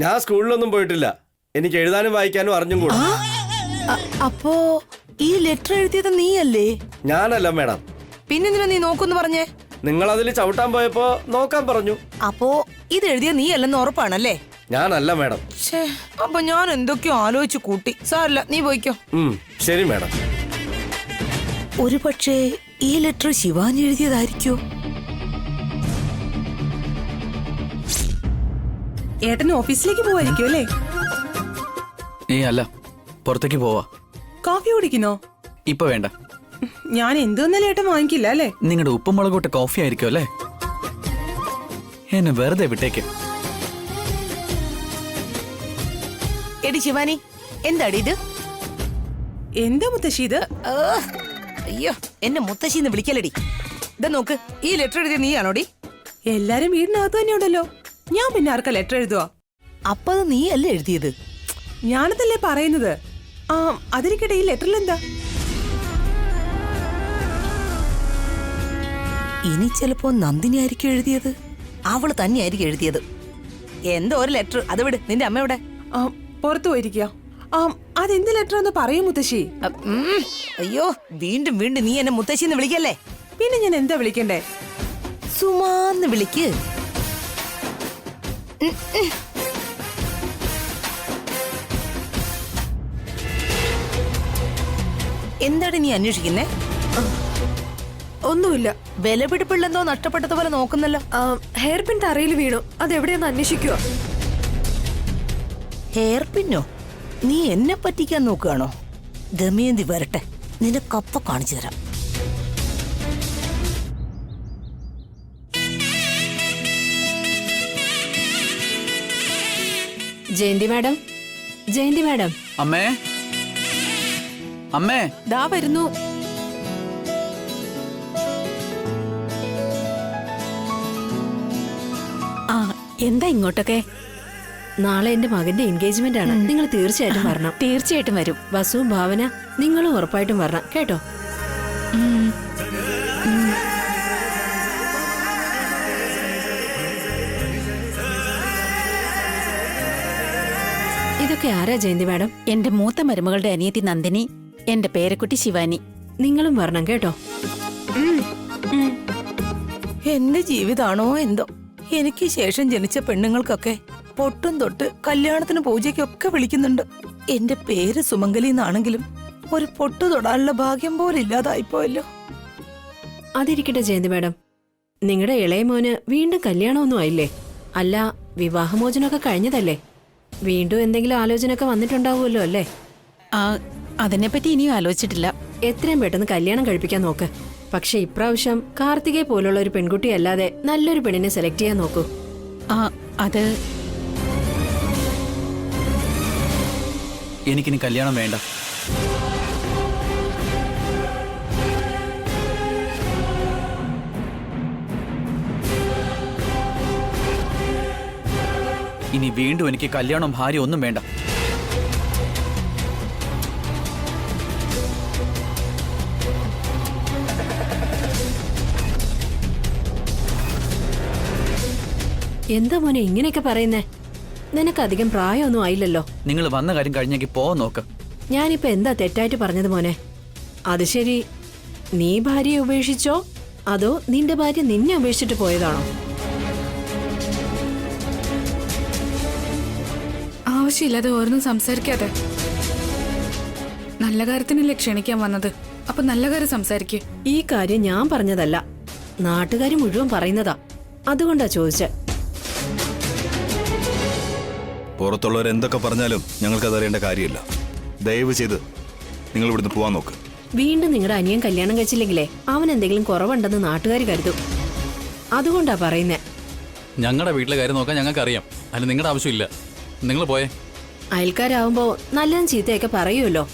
ഞാൻ സ്കൂളിലൊന്നും പോയിട്ടില്ല. എനിക്ക് എഴുതാനും വായിക്കാനും അറിഞ്ഞും കൂടാ. അപ്പോ ഈ ലെറ്റർ എഴുതിയത് നീയല്ലേ? ഞാനല്ല മാഡം. പിന്നെന്തിനാ നീ നോക്കുന്നു പറഞ്ഞേ? നിങ്ങൾ അതിൽ ചവിട്ടാൻ പോയപ്പോ നോക്കാൻ പറഞ്ഞു. അപ്പോ ഇത് എഴുതിയ നീയല്ലെന്ന് ഉറപ്പാണല്ലേ? ഞാനല്ല മാഡം. അപ്പൊ ഞാൻ എന്തൊക്കെയോ ആലോചിച്ചു കൂട്ടി. സാരല്ല, നീ പോയിക്കോ. ശരി മാഡം. ഒരു പക്ഷേ ഈ ലെറ്റർ ശിവാനി എഴുതിയതായിരിക്കോ? ഏട്ടന് ഓഫീസിലേക്ക് പോവായിരിക്കും അല്ലേ? അല്ല, പുറത്തേക്ക് പോവാ. കോഫി കുടിക്കുന്നോ? ഇപ്പൊ വേണ്ട. ഞാൻ എന്തൊന്നല്ലേ ഏട്ടൻ വാങ്ങിക്കില്ല അല്ലേ? നിങ്ങളുടെ ഉപ്പുമുളകൂട്ട കോഫി ആയിരിക്കും അല്ലേ? എന്നെ വെറുതെ വിട്ടേക്ക്. എടി ശിവാനി, എന്താടി ഇത്? എന്താ മുത്തശ്ശി ഇത്? അയ്യോ, എന്നെ മുത്തശ്ശിന്ന് വിളിക്കലടി. ഇതാ നോക്ക്, ഈ ലെറ്റർ എഴുതിയ നീയാണോടി? എല്ലാരും വീടിനകത്ത് തന്നെ ഉണ്ടല്ലോ. ഞാൻ പിന്നെ ആർക്കാ ലെറ്റർ എഴുതുക? അപ്പൊ അത് നീയല്ലേ എഴുതിയത്? ഞാനതല്ലേ പറയുന്നത്. അതിരിക്കട്ടെ, ഈ ലെറ്ററിൽ എന്താ? ഇനി ചിലപ്പോ നന്ദിനി ആയിരിക്കും എഴുതിയത്. അവള് തന്നെയായിരിക്കും എഴുതിയത്. എന്തോ ഒരു ലെറ്റർ. അത് വിട്. നിന്റെ അമ്മയുടെ പുറത്തു പോയിരിക്കുക. അതെന്ത് ലെറ്റർ എന്ന് പറയൂ മുത്തശ്ശി. അയ്യോ, വീണ്ടും വീണ്ടും നീ എന്നെ മുത്തശ്ശിന്ന് വിളിക്കല്ലേ? പിന്നെ ഞാൻ എന്താ വിളിക്കണ്ടേ? സുമാന്ന് വിളിക്ക്. എന്താണ് നീ അന്വേഷിക്കുന്നേ? ഒന്നുമില്ല. വിലപിടിപ്പില്ലെന്തോ നഷ്ടപ്പെട്ടതുപോലെ നോക്കുന്നല്ലോ. ഹെയർ പിൻ തറയിൽ വീണു. അതെവിടെയെന്ന് അന്വേഷിക്കുക. ഹെയർ പിന്നോ? നീ എന്നെ പറ്റിക്കാൻ നോക്കുകയാണോ? ദമയന്തി വരട്ടെ, നിനക്കപ്പ കാണിച്ചു തരാം. Jayanti madam, Jayanti madam. അമ്മേ, അമ്മേ. ദാ വരുന്നു. എന്താ ഇങ്ങോട്ടൊക്കെ? നാളെ എന്റെ മകന്റെ എൻഗേജ്മെന്റ് ആണ്. നിങ്ങൾ തീർച്ചയായിട്ടും വരണം. തീർച്ചയായിട്ടും വരും. വസു, ഭാവന, നിങ്ങളും ഉറപ്പായിട്ടും വരണം കേട്ടോ. ഇതൊക്കെ ആരാ ജയന്തി മാഡം? എന്റെ മൂത്ത മരുമകളുടെ അനിയത്തി നന്ദിനി, എന്റെ പേരക്കുട്ടി ശിവാനി. നിങ്ങളും വരണം കേട്ടോ. എന്റെ ജീവിതാണോ എന്തോ. എനിക്ക് ശേഷം ജനിച്ച പെണ്ണുങ്ങൾക്കൊക്കെ പൊട്ടും തൊട്ട് കല്യാണത്തിന് പൂജയ്ക്കൊക്കെ വിളിക്കുന്നുണ്ട്. എന്റെ പേര് സുമംഗലി എന്നാണെങ്കിലും ഒരു പൊട്ടു തൊടാനുള്ള ഭാഗ്യം പോലും ഇല്ലാതായിപ്പോയല്ലോ. അതിരിക്കട്ടെ ജയന്തി മാഡം, നിങ്ങളുടെ ഇളയ മോന് വീണ്ടും കല്യാണമൊന്നും ആയില്ലേ? അല്ല, വിവാഹമോചനമൊക്കെ കഴിഞ്ഞതല്ലേ? വീണ്ടും എന്തെങ്കിലും ആലോചനയൊക്കെ വന്നിട്ടുണ്ടാവുമല്ലോ അല്ലേ? അതിനെപ്പറ്റി ഇനിയും ആലോചിച്ചിട്ടില്ല. എത്രയും പെട്ടെന്ന് കല്യാണം കഴിപ്പിക്കാൻ നോക്ക്. പക്ഷെ ഇപ്രാവശ്യം കാർത്തികയെ പോലുള്ള ഒരു പെൺകുട്ടി അല്ലാതെ നല്ലൊരു പെണ്ണിനെ സെലക്ട് ചെയ്യാൻ നോക്കൂ. അത് എനിക്കിനി കല്യാണം വേണ്ട. ഇനി വീണ്ടും എനിക്ക് കല്യാണം, ഭാര്യ ഒന്നും വേണ്ട. എന്താ മോനെ ഇങ്ങനെയൊക്കെ പറയുന്നേ? നിനക്കധികം പ്രായമൊന്നും ആയില്ലല്ലോ. നിങ്ങൾ വന്ന കാര്യം കഴിഞ്ഞെങ്കിൽ പോവാൻ നോക്ക്. ഞാനിപ്പോ എന്താ തെറ്റായിട്ട് പറഞ്ഞത് മോനെ? അത് ശരി, നീ ഭാര്യയെ ഉപേക്ഷിച്ചോ അതോ നിന്റെ ഭാര്യ നിന്നെ ഉപേക്ഷിച്ചിട്ട് പോയതാണോ? ആവശ്യമില്ലാതെ ഓരോന്നും സംസാരിക്കാതെ. നല്ല കാര്യത്തിനല്ലേ ക്ഷണിക്കാൻ വന്നത്. അപ്പൊ നല്ല കാര്യം സംസാരിക്കേ. ഈ കാര്യം ഞാൻ പറഞ്ഞതല്ല, നാട്ടുകാർ മുഴുവൻ പറയുന്നതാ. അതുകൊണ്ടാ ചോദിച്ചേ. പുറത്തുള്ളവർ എന്തൊക്കെ പറഞ്ഞാലും ഞങ്ങൾക്കത് അറിയേണ്ട കാര്യമില്ല. ദയവ് ചെയ്ത് നിങ്ങൾ ഇവിടുന്ന് പോവാൻ നോക്ക്. വീണ്ടും നിങ്ങളുടെ അനിയൻ കല്യാണം കഴിച്ചില്ലെങ്കിലേ അവൻ എന്തെങ്കിലും കുറവുണ്ടെന്ന് നാട്ടുകാർ കരുതും. അതുകൊണ്ടാ പറയുന്നേ. ഞങ്ങളുടെ വീട്ടിലെ കാര്യം നോക്കാൻ ഞങ്ങൾക്ക് അറിയാം. അതിന് നിങ്ങളുടെ ആവശ്യമില്ല. നിങ്ങൾ പോയേ. അയൽക്കാരാവുമ്പോ നല്ലതും ചീത്തയൊക്കെ പറയുമല്ലോ.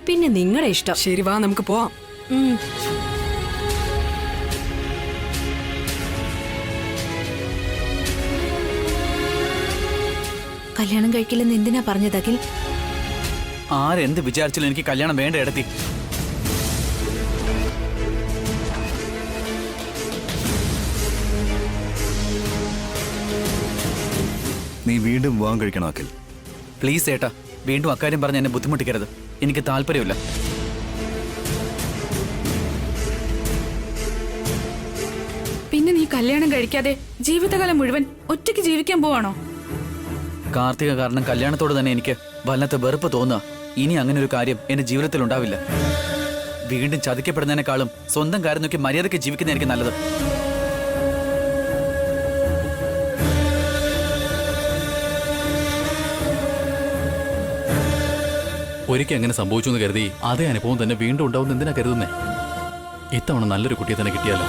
പിന്നെ നിങ്ങളുടെ ഇഷ്ടം. ശരി, വാ നമുക്ക് പോവാം. കല്യാണം കഴിക്കില്ലെന്ന് എന്തിനാ പറഞ്ഞത് അഖിൽ? ആരെന്ത് വിചാരിച്ചാലും എനിക്ക് കല്യാണം വേണ്ട ഇടത്തി. നീ വീണ്ടും വിവാഹം കഴിക്കണം അഖിൽ. പ്ലീസ് ഏട്ടാ, വീണ്ടും അക്കാര്യം പറഞ്ഞ് എന്നെ ബുദ്ധിമുട്ടിക്കരുത്. എനിക്ക് താല്പര്യമില്ല. പിന്നെ നീ കല്യാണം കഴിക്കാതെ ജീവിതകാലം മുഴുവൻ ഒറ്റയ്ക്ക് ജീവിക്കാൻ പോവാണോ? കാർത്തിക കാരണം കല്യാണത്തോട് തന്നെ എനിക്ക് വല്ലാത്ത വെറുപ്പ് തോന്നുക. ഇനി അങ്ങനെ ഒരു കാര്യം എന്റെ ജീവിതത്തിൽ ഉണ്ടാവില്ല. വീണ്ടും ചതിക്കപ്പെടുന്നതിനേക്കാളും സ്വന്തം കാര്യം നോക്കി മര്യാദയ്ക്ക് ജീവിക്കുന്ന എനിക്ക് നല്ലത്. ഒരിക്കൽ അങ്ങനെ സംഭവിച്ചു എന്ന് കരുതി അതേ അനുഭവം തന്നെ വീണ്ടും ഉണ്ടാവും എന്തിനാ കരുതുന്നേ? ഇത്തവണ നല്ലൊരു കുട്ടിയെ തന്നെ കിട്ടിയാലോ?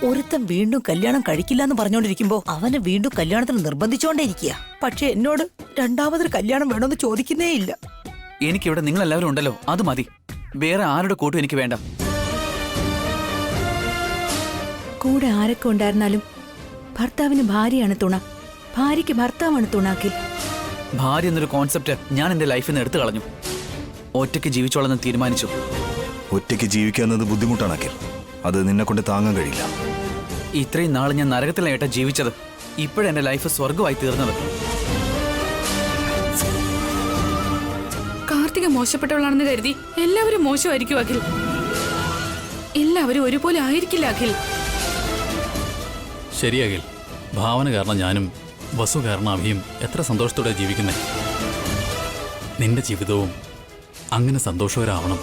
ഒരുത്തൻ വീണ്ടും കല്യാണം കഴിക്കില്ല എന്ന് പറഞ്ഞോണ്ടിരിക്കുമ്പോ അവനെ വീണ്ടും കല്യാണത്തിന് നിർബന്ധിച്ചോണ്ടേയിരിക്കുക. പക്ഷെ എന്നോട് രണ്ടാമതൊരു കല്യാണം വേണമെന്ന് ചോദിക്കുന്നേ ഇല്ല. എനിക്കിവിടെ നിങ്ങളെല്ലാവരും ഉണ്ടല്ലോ, അത് മതി. വേറെ ആരുടെ കൂട്ടും എനിക്ക് വേണ്ട. കൂടെ ആരൊക്കെ ഉണ്ടായിരുന്നാലും ഭർത്താവിന് ഭാര്യയാണ് തുണ, ഭാര്യയ്ക്ക് ഭർത്താവാണ് തുണാക്കിൽ. ഭാര്യ എന്നൊരു കോൺസെപ്റ്റ് ഞാൻ എന്റെ ലൈഫിൽ നിന്ന് എടുത്തു കളഞ്ഞു. ഒറ്റയ്ക്ക് ജീവിച്ചോളെന്ന് തീരുമാനിച്ചു. ഒറ്റയ്ക്ക് ജീവിക്കുന്നത് ബുദ്ധിമുട്ടാണ് അഖിൽ. അത് നിന്നെ കൊണ്ട് താങ്ങാൻ കഴിയില്ല. ഇത്രയും നാൾ ഞാൻ നരകത്തിലായിട്ടാ ജീവിച്ചത്. ഇപ്പോഴെന്റെ ലൈഫ് സ്വർഗമായി തീർന്നത്. കാർത്തിക മോശപ്പെട്ടവളാണെന്ന് കരുതി എല്ലാവരും മോശമായിരിക്കും അഖിൽ. എല്ലാവരും ഒരുപോലെ ആയിരിക്കില്ല അഖിൽ. ശരി അഖിൽ, ഭാവന കാരണം ഞാനും വസു കാരണം അഭിയും എത്ര സന്തോഷത്തോടെ ജീവിക്കുന്നേ. നിന്റെ ജീവിതവും അങ്ങനെ സന്തോഷകരാവണം.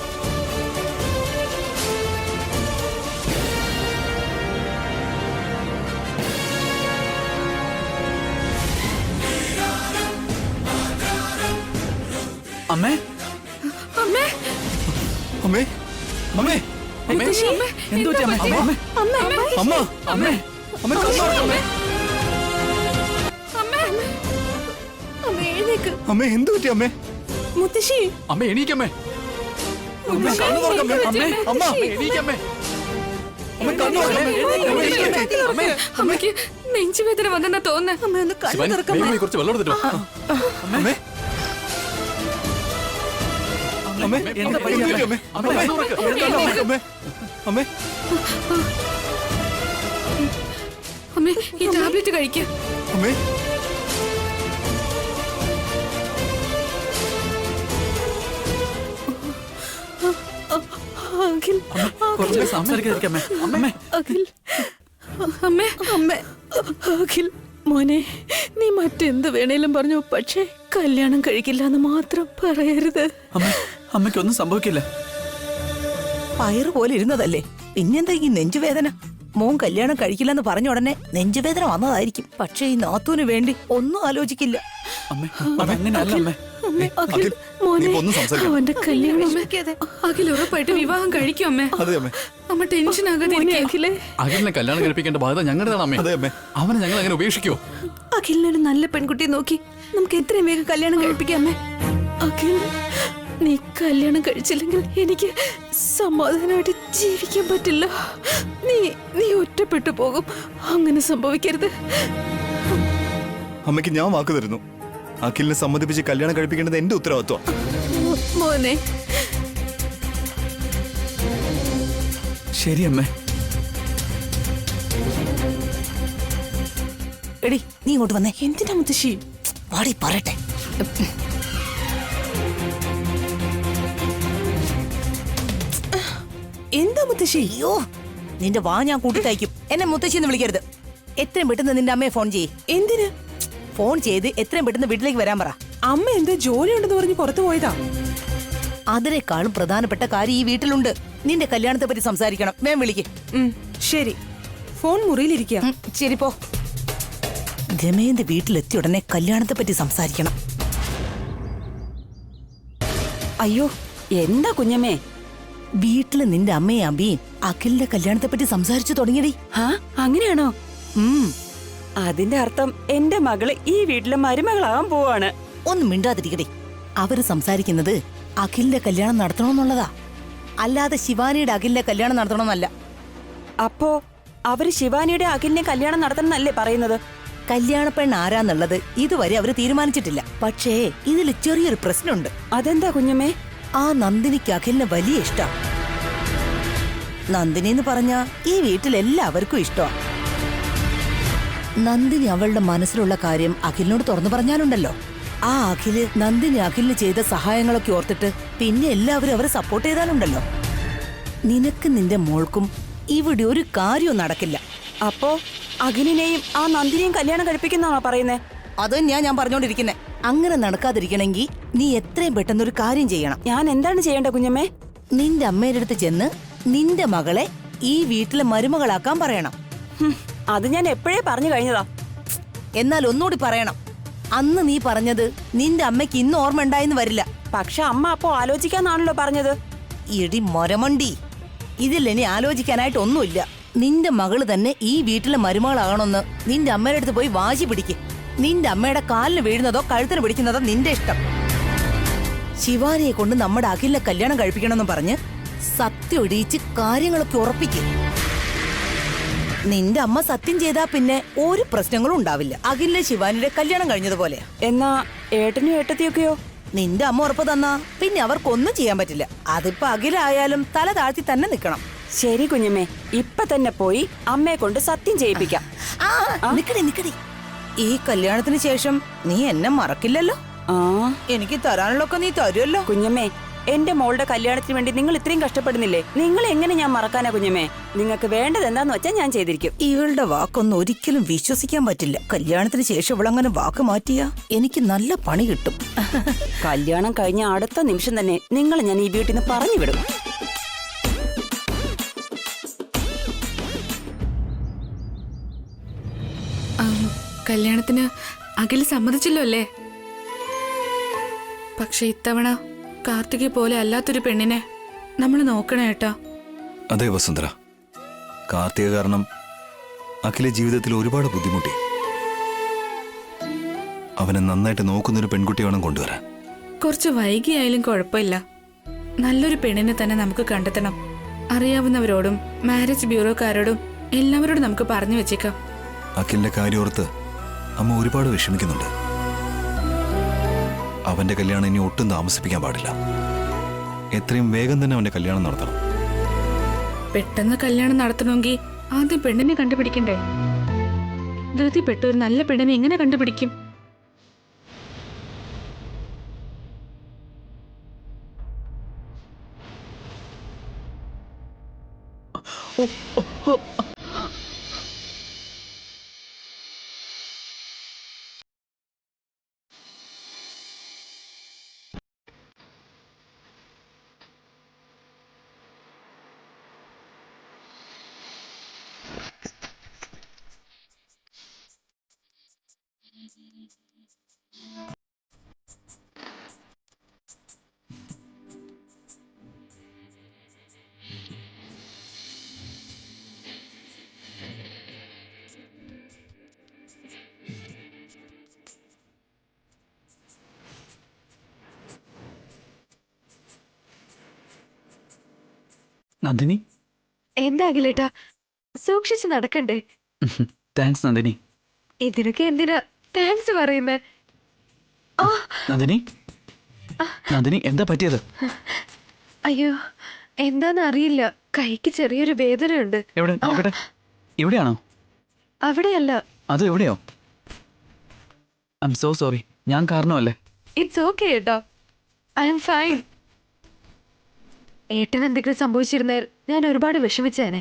അമ്മേ, അമ്മേ, അമ്മേ, അമ്മേ, അമ്മേ, എന്ത് പറ്റി അമ്മേ? അമ്മേ, അമ്മ, അമ്മേ, അമ്മേ, അമ്മേ, എന്ത് പറ്റി അമ്മേ? മുത്തശ്ശി, അമ്മ എണീക്കമ്മേ. അമ്മേ, കണ്ണ് തുറക്കമ്മേ. അമ്മേ, അമ്മ, എണീക്കമ്മേ. അമ്മേ, കണ്ണ് തുറക്കമ്മേ. അമ്മേ, അമ്മയ്ക്ക് നെഞ്ചുവേദന വന്നെന്നാ തോന്നുന്നേ. അമ്മ ഒന്ന് കണ്ണു ശിവൻ, തുറക്കമ്മേ. വേഗം പോയി കുറച്ച് വെള്ളം എടുത്തിട്ടോ. അമ്മേ, അമ്മേ, എന്താ എന്ത് പറ്റി അമ്മേ? അമ്മേ, അമ്മേ, തുറക്ക്. അമ്മേ, അമ്മേ, അമ്മേ, ഈ ടാബ്ലറ്റ് കഴിക്കുക. അമ്മേ, അഖിൽ, കുറച്ച് സംസാരിക്കാതിരിക്കാം അമ്മേ. അമ്മേ, അഖിൽ, അമ്മേ, അമ്മ, അഖിൽ മോനെ, നീ മറ്റെന്ത് വേണേലും പറഞ്ഞു, പക്ഷേ കല്യാണം കഴിക്കില്ല എന്ന് മാത്രം പറയരുത്. അമ്മേ, അമ്മയ്ക്കൊന്നും സംഭവിക്കില്ല. പയറ് പോലെ ഇരുന്നതല്ലേ, പിന്നെന്താ ഈ നെഞ്ചുവേദന? മോൻ കല്യാണം കഴിക്കില്ലെന്ന് പറഞ്ഞ ഉടനെ നെഞ്ചുവേദന വന്നതായിരിക്കും. പക്ഷേ ഈ നാത്തൂന് വേണ്ടി ഒന്നും ആലോചിക്കില്ല. അമ്മേ, അതങ്ങനെയല്ല അമ്മേ. അഖിൽ മോനെ, നീ ഒന്നും സംസാരിക്കണ്ട. അവന്റെ കല്യാണം അഖിൽ ഉറപ്പായിട്ട് വിവാഹം കഴിക്കും അമ്മേ. അതെ അമ്മേ, അമ്മ ടെൻഷൻ ആകാതെ മോനെ, ഇരിക്ക്. അഖിലേ, അഖിലിനെ കല്യാണം കഴിപ്പിക്കേണ്ട ബാധ്യത ഞങ്ങളുടെതാണ് അമ്മേ. അതെ അമ്മേ. അവനെ ഞങ്ങൾ അങ്ങനെ ഉപേക്ഷിക്കോ? അഖിലിനൊരു നല്ല പെൺകുട്ടിയെ നോക്കി നമുക്ക് എത്രയും വേഗം കല്യാണം കഴിപ്പിക്കാമേ. അഖിൽ, നീ കല്യാണം കഴിച്ചില്ലെങ്കിൽ എനിക്ക് സമാധാനമായിട്ട് ജീവിക്കാൻ പറ്റില്ല. നീ ഒറ്റപ്പെട്ടു പോകും. അങ്ങനെ സംഭവിക്കരുത്. അമ്മയ്ക്ക് ഞാൻ വാക്ക് തരുന്നു. അഖിലിനെ സമ്മതിപ്പിച്ച് കല്യാണം കഴിപ്പിക്കേണ്ടത് എന്റെ ഉത്തരവാദിത്വം. മോനെ, ശരി അമ്മേ. എടി, നീ ഇങ്ങോട്ട് വന്നേ. എന്തിനാ മുത്തശ്ശി? വാടി പറയട്ടെ. എന്താ മുത്തശ്ശി? അയ്യോ, നിന്റെ വാ ഞാൻ കൂട്ടിത്തയക്കും. എന്നെ മുത്തശ്ശിന്ന് വിളിക്കരുത്. എത്രയും പെട്ടെന്ന് നിന്റെ അമ്മയെ ഫോൺ ചെയ്യ്. എന്തിന്? ഫോൺ ചെയ്ത് എത്രയും പെട്ടെന്ന് വീട്ടിലേക്ക് വരാൻ പറ. അമ്മ എന്താ ജോലി ഉണ്ടെന്ന് പറഞ്ഞ് പുറത്തു പോയതാ? അതിനേക്കാളും പ്രധാനപ്പെട്ട കാര്യം ഈ വീട്ടിലുണ്ട്. നിന്റെ കല്യാണത്തെ പറ്റി സംസാരിക്കണം. വേം വിളിക്ക്. ശരി, ഫോൺ മുറിയിലിരിക്കുക. ശരി, പോ. ദമയന്തി വീട്ടിലെത്തിയ ഉടനെ കല്യാണത്തെ പറ്റി സംസാരിക്കണം. അയ്യോ, എന്താ കുഞ്ഞമ്മേ? വീട്ടില് നിന്റെ അമ്മയും അബിയും അഖിലിന്റെ കല്യാണത്തെ പറ്റി സംസാരിച്ചു തുടങ്ങിയടി. ആ, അങ്ങനെയാണോ? ഉം. അതിന്റെ അർത്ഥം എന്റെ മകള് ഈ വീട്ടിലെ മരുമകളാകാൻ പോവാണ്. ഒന്നും മിണ്ടാതിരിക്കടി. അവര് സംസാരിക്കുന്നത് അഖിലിന്റെ കല്യാണം നടത്തണമെന്നുള്ളതാ, അല്ലാതെ ശിവാനിയുടെ അഖിലിന്റെ കല്യാണം നടത്തണമെന്നല്ല. അപ്പോ അവര് ശിവാനിയുടെ അഖിലിനെ കല്യാണം നടത്തണമെന്നല്ലേ പറയുന്നത്? കല്യാണ പെണ്ണ് ആരാന്നുള്ളത് ഇതുവരെ അവര് തീരുമാനിച്ചിട്ടില്ല. പക്ഷേ ഇതിൽ ചെറിയൊരു പ്രശ്നമുണ്ട്. അതെന്താ കുഞ്ഞമ്മേ? ആ നന്ദിനിക്ക് അഖിലിനെ വലിയ ഇഷ്ടം. നന്ദിനി എന്ന് പറഞ്ഞ ഈ വീട്ടിൽ എല്ലാവർക്കും ഇഷ്ടമാണ്. നന്ദിനി അവളുടെ മനസ്സിലുള്ള കാര്യം അഖിലിനോട് തുറന്നു പറഞ്ഞാലുണ്ടല്ലോ, ആ അഖില് നന്ദിനി അഖിലിന് ചെയ്ത സഹായങ്ങളൊക്കെ ഓർത്തിട്ട് പിന്നെ എല്ലാവരും അവരെ സപ്പോർട്ട് ചെയ്താലുണ്ടല്ലോ, നിനക്ക് നിന്റെ മോൾക്കും ഇവിടെ ഒരു കാര്യവും നടക്കില്ല. അപ്പോ അഖിലിനെയും ആ നന്ദിനിയും കല്യാണം കഴിപ്പിക്കുന്നതാണോ പറയുന്നേ? അത് ഞാൻ പറഞ്ഞോണ്ടിരിക്കുന്നെ. അങ്ങനെ നടക്കാതിരിക്കണമെങ്കിൽ നീ എത്രയും പെട്ടെന്ന് ഒരു കാര്യം ചെയ്യണം. ഞാൻ എന്താണ് ചെയ്യേണ്ടത് കുഞ്ഞമ്മേ? നിന്റെ അമ്മയുടെ അടുത്ത് ചെന്ന് നിന്റെ മകളെ ഈ വീട്ടിലെ മരുമകളാക്കാൻ പറയണം. അത് ഞാൻ എപ്പോഴേ പറഞ്ഞു കഴിഞ്ഞതാ. എന്നാൽ ഒന്നുകൂടി പറയണം. അന്ന് നീ പറഞ്ഞത് നിന്റെ അമ്മയ്ക്ക് ഇന്ന് ഓർമ്മ ഉണ്ടായെന്ന് വരില്ല. പക്ഷെ അമ്മ അപ്പോ ആലോചിക്കാന്നാണല്ലോ പറഞ്ഞത്. ഇടി മൊരമണ്ടി, ഇതിൽ ഇനി ആലോചിക്കാനായിട്ട് ഒന്നുമില്ല. നിന്റെ മകള് തന്നെ ഈ വീട്ടിലെ മരുമകളാകണമെന്ന് നിന്റെ അമ്മയുടെ അടുത്ത് പോയി വാശി പിടിക്ക്. നിന്റെ അമ്മയുടെ കാലിന് വീഴുന്നതോ കഴുത്തിന് പിടിക്കുന്നതോ നിന്റെ ഇഷ്ടം. ശിവാനിയെ കൊണ്ട് നമ്മുടെ അഖിലിനെ കല്യാണം കഴിപ്പിക്കണമെന്ന് പറഞ്ഞ് സത്യം ഒടിയിച്ച് കാര്യങ്ങളൊക്കെ ഉറപ്പിക്കും. നിന്റെ അമ്മ സത്യം ചെയ്താ പിന്നെ ഒരു പ്രശ്നങ്ങളും ഉണ്ടാവില്ല. അഖിലിനെ ശിവാനിയുടെ കല്യാണം കഴിഞ്ഞതുപോലെ. എന്നാ ഏട്ടനും ഏട്ടത്തിയൊക്കെയോ? നിന്റെ അമ്മ ഉറപ്പ് തന്നാ പിന്നെ അവർക്കൊന്നും ചെയ്യാൻ പറ്റില്ല. അതിപ്പോ അഖിലായാലും തല താഴ്ത്തി തന്നെ നിക്കണം. ശരി കുഞ്ഞമ്മേ, ഇപ്പൊ തന്നെ പോയി അമ്മയെ കൊണ്ട് സത്യം ചെയ്യിപ്പിക്കാം. നിക്കടി. ഈ കല്യാണത്തിന് ശേഷം നീ എന്നെ മറക്കില്ലല്ലോ? എനിക്ക് തരാനുള്ളൊക്കെ നീ തരുമല്ലോ? കുഞ്ഞമ്മേ, എന്റെ മോളുടെ കല്യാണത്തിന് വേണ്ടി നിങ്ങൾ ഇത്രയും കഷ്ടപ്പെടുന്നില്ലേ? നിങ്ങൾ എങ്ങനെ ഞാൻ മറക്കാനാ കുഞ്ഞമ്മേ? നിങ്ങൾക്ക് വേണ്ടത് എന്താന്ന് വെച്ചാൽ ഞാൻ ചെയ്തിരിക്കും. ഇവളുടെ വാക്കൊന്നും ഒരിക്കലും വിശ്വസിക്കാൻ പറ്റില്ല. കല്യാണത്തിന് ശേഷം ഇവളങ്ങനെ വാക്ക് മാറ്റിയാ എനിക്ക് നല്ല പണി കിട്ടും. കല്യാണം കഴിഞ്ഞ അടുത്ത നിമിഷം തന്നെ നിങ്ങളെ ഞാൻ ഈ വീട്ടിൽ നിന്ന് പറഞ്ഞു വിടും. കല്യാണത്തിന് അഖിൽ സമ്മതിച്ചല്ലോ അല്ലേ? പക്ഷെ ഇത്തവണ കാർത്തികയെ പോലെ അല്ലാത്തൊരു പെണ്ണിനെ നമ്മൾ നോക്കണേ ഏട്ടാ. അതെ വസുന്ധര, കാർത്തിക കാരണം അഖിലെ ജീവിതത്തിൽ ഒരുപാട് ബുദ്ധിമുട്ടി. അവനെ നന്നായിട്ട് നോക്കുന്നൊരു പെൺകുട്ടി വേണം കൊണ്ടുവരാൻ. കുറച്ച് വൈകിയായാലും കുഴപ്പമില്ല. നല്ലൊരു പെണ്ണിനെ തന്നെ നമുക്ക് കണ്ടെത്തണം. അറിയാവുന്നവരോടും മാരേജ് ബ്യൂറോക്കാരോടും എല്ലാവരോടും നമുക്ക് പറഞ്ഞു വെച്ചേക്കാം. അഖിലിന്റെ കാര്യോർത്ത് അമ്മ ഒരുപാട് വിഷമിക്കുന്നുണ്ട്. അവന്റെ കല്യാണം ഇനി ഒട്ടും താമസിപ്പിക്കാൻ പാടില്ല. എത്രയും വേഗം തന്നെ അവന്റെ കല്യാണം നടത്തണം. പെട്ടെന്ന് കല്യാണം നടത്തണമെങ്കിൽ ആദ്യം പെണ്ണിനെ കണ്ടുപിടിക്കണ്ടേ? ധൃതിപ്പെട്ട ഒരു നല്ല പെണ്ണിനെ എങ്ങനെ കണ്ടുപിടിക്കും? നന്ദിനി, എന്താ അഖിലേട്ടാ, സൂക്ഷിച്ച് നടക്കണ്ടേ? താങ്ക്സ് നന്ദിനി. ഇതിനൊക്കെ എന്തിനാ താങ്ക്സ് പറയുന്നേ? നന്ദിനി, എന്താ പറ്റിയത്? അയ്യോ, എന്താന്ന് അറിയില്ല. കൈക്ക് ചെറിയൊരു വേദനയുണ്ട്. എവിടെ നോക്കട്ടെ. ഇവിടെയാണോ? അവിടെയല്ല. അത് എവിടെയോ? I M so sorry. ഞാൻ കാരണമല്ലേ? ഇറ്റ്സ് ഓക്കെ ഏട്ടാ, ഐ എം ഫൈൻ. ഏട്ടന് എന്തെങ്കിലും സംഭവിച്ചിരുന്നേൽ ഞാൻ ഒരുപാട് വിഷമിച്ചേനെ.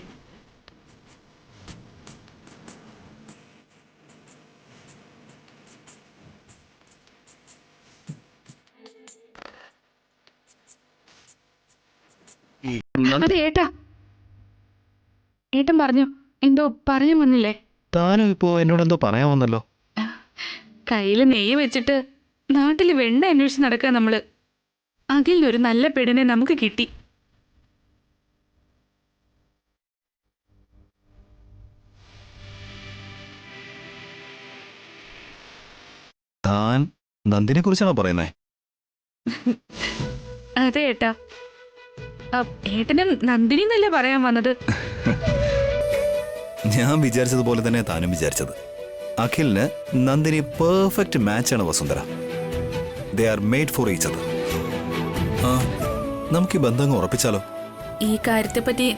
അതെ ഏട്ടാ, ഏട്ടൻ പറഞ്ഞു, എന്തോ പറഞ്ഞു വന്നില്ലേ? താനും ഇപ്പോ എന്നോട് എന്തോ പറയാൻ വന്നല്ലോ. കയ്യില് നെയ്യ് വെച്ചിട്ട് നാട്ടില് വെണ്ണ അന്വേഷിച്ച് നടക്കുക നമ്മള്. അഖിലിനൊരു നല്ല പെണ്ണിനെ നമുക്ക് കിട്ടി. താൻ നന്ദിനെ കുറിച്ചാണോ പറയുന്നേ? അതെ ഏട്ടാ, ഏട്ടനും നന്ദിനി എന്നല്ലേ പറയാൻ വന്നത്? ഞാൻ വിചാരിച്ചതുപോലെ തന്നെ താനും വിചാരിച്ചത്. അഖിലിന് നന്ദിനി പെർഫെക്റ്റ് മാച്ചാണ് Vasundhara. They are made for each other. നമുക്ക് ഈ ബന്ധം ഉറപ്പിച്ചാലോ? ഈ കാര്യത്തെപ്പറ്റി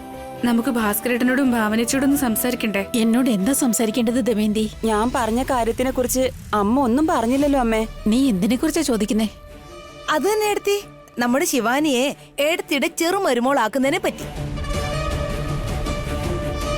നമുക്ക് ഭാസ്കരേട്ടനോടും ഭാവനച്ചോടൊന്നും സംസാരിക്കണ്ടേ? എന്നോട് എന്താ സംസാരിക്കേണ്ടത് ദമയന്തി? ഞാൻ പറഞ്ഞ കാര്യത്തിനെ കുറിച്ച് അമ്മ ഒന്നും പറഞ്ഞില്ലല്ലോ അമ്മേ. നീ എന്തിനെ കുറിച്ചാ ചോദിക്കുന്നേ? അത് തന്നെ എടുത്തി നമ്മുടെ ശിവാനിയെ എടുത്തിടെ ചെറുമരുമോളാക്കുന്നതിനെ പറ്റി.